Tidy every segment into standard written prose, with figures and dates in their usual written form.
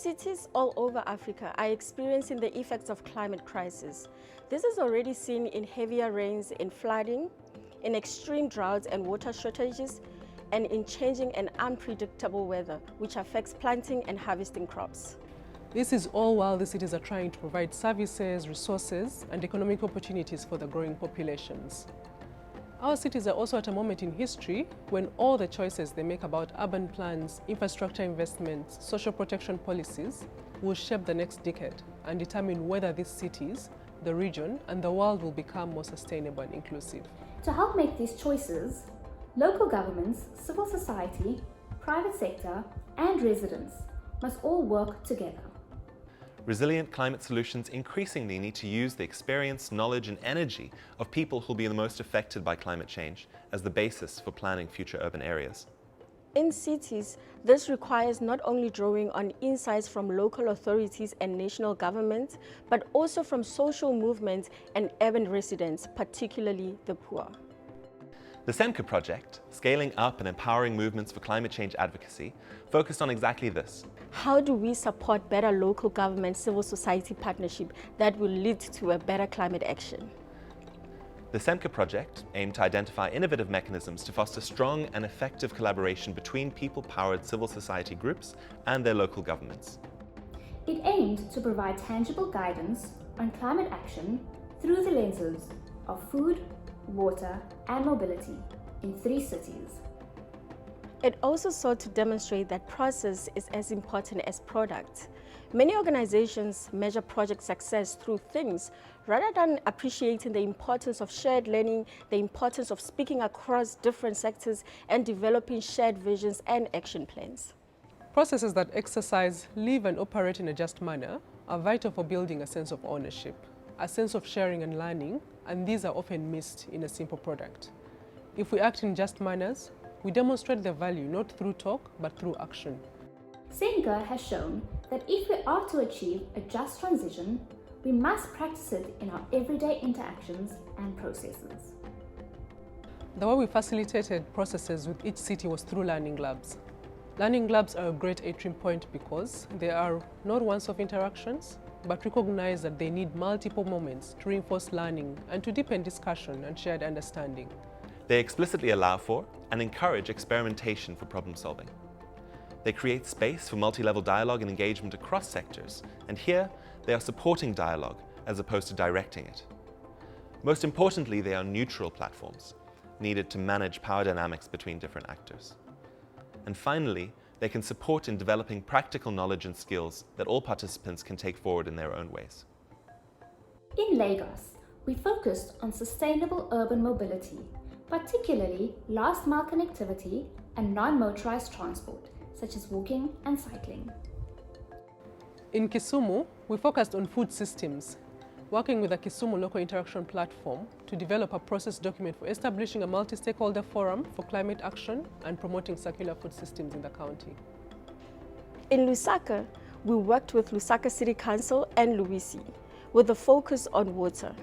Cities all over Africa are experiencing the effects of climate crisis. This is already seen in heavier rains, in flooding, in extreme droughts and water shortages, and in changing and unpredictable weather, which affects planting and harvesting crops. This is all while the cities are trying to provide services, resources, and economic opportunities for the growing populations. Our cities are also at a moment in history when all the choices they make about urban plans, infrastructure investments, social protection policies will shape the next decade and determine whether these cities, the region, and the world will become more sustainable and inclusive. To help make these choices, local governments, civil society, private sector, and residents must all work together. Resilient climate solutions increasingly need to use the experience, knowledge, and energy of people who will be the most affected by climate change as the basis for planning future urban areas. In cities, this requires not only drawing on insights from local authorities and national governments, but also from social movements and urban residents, particularly the poor. The SEMCA project, Scaling Up and Empowering Movements for Climate Change Advocacy, focused on exactly this. How do we support better local government civil society partnership that will lead to a better climate action? The SEMCA project aimed to identify innovative mechanisms to foster strong and effective collaboration between people-powered civil society groups and their local governments. It aimed to provide tangible guidance on climate action through the lenses of food, water, and mobility in 3 cities. It also sought to demonstrate that process is as important as product. Many organizations measure project success through things rather than appreciating the importance of shared learning, the importance of speaking across different sectors, and developing shared visions and action plans. Processes that exercise, live, and operate in a just manner are vital for building a sense of ownership, a sense of sharing and learning, and these are often missed in a simple product. If we act in just manners, we demonstrate the value not through talk, but through action. SEMCA has shown that if we are to achieve a just transition, we must practice it in our everyday interactions and processes. The way we facilitated processes with each city was through learning labs. Learning labs are a great entry point because they are not once-off interactions, but recognize that they need multiple moments to reinforce learning and to deepen discussion and shared understanding. They explicitly allow for and encourage experimentation for problem solving. They create space for multi-level dialogue and engagement across sectors, and here they are supporting dialogue as opposed to directing it. Most importantly, they are neutral platforms, needed to manage power dynamics between different actors. And finally, they can support in developing practical knowledge and skills that all participants can take forward in their own ways. In Lagos, we focused on sustainable urban mobility, particularly last-mile connectivity and non-motorized transport, such as walking and cycling. In Kisumu, we focused on food systems, working with the Kisumu Local Interaction Platform to develop a process document for establishing a multi-stakeholder forum for climate action and promoting circular food systems in the county. In Lusaka, we worked with Lusaka City Council and Luisi with a focus on water.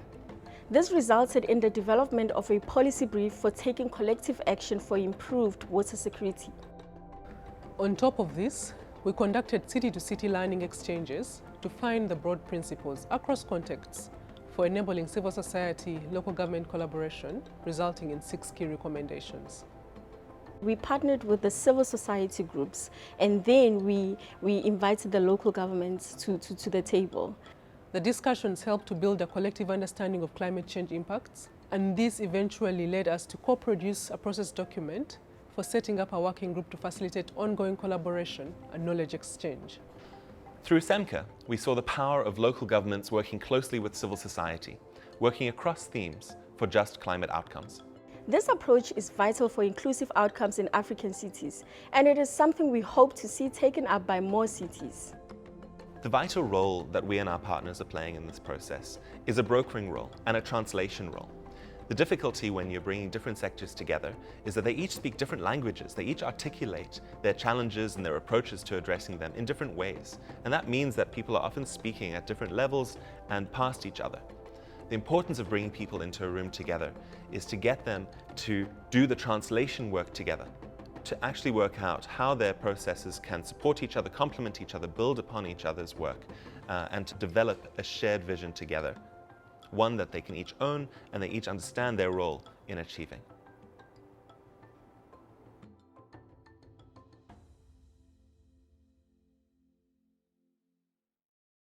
This resulted in the development of a policy brief for taking collective action for improved water security. On top of this, we conducted city-to-city learning exchanges to find the broad principles across contexts for enabling civil society, local government collaboration, resulting in 6 key recommendations. We partnered with the civil society groups, and then we invited the local governments to the table. The discussions helped to build a collective understanding of climate change impacts, and this eventually led us to co-produce a process document for setting up a working group to facilitate ongoing collaboration and knowledge exchange. Through SEMCA, we saw the power of local governments working closely with civil society, working across themes for just climate outcomes. This approach is vital for inclusive outcomes in African cities, and it is something we hope to see taken up by more cities. The vital role that we and our partners are playing in this process is a brokering role and a translation role. The difficulty when you're bringing different sectors together is that they each speak different languages. They each articulate their challenges and their approaches to addressing them in different ways. And that means that people are often speaking at different levels and past each other. The importance of bringing people into a room together is to get them to do the translation work together. to actually work out how their processes can support each other, complement each other, build upon each other's work, and to develop a shared vision together, one that they can each own and they each understand their role in achieving.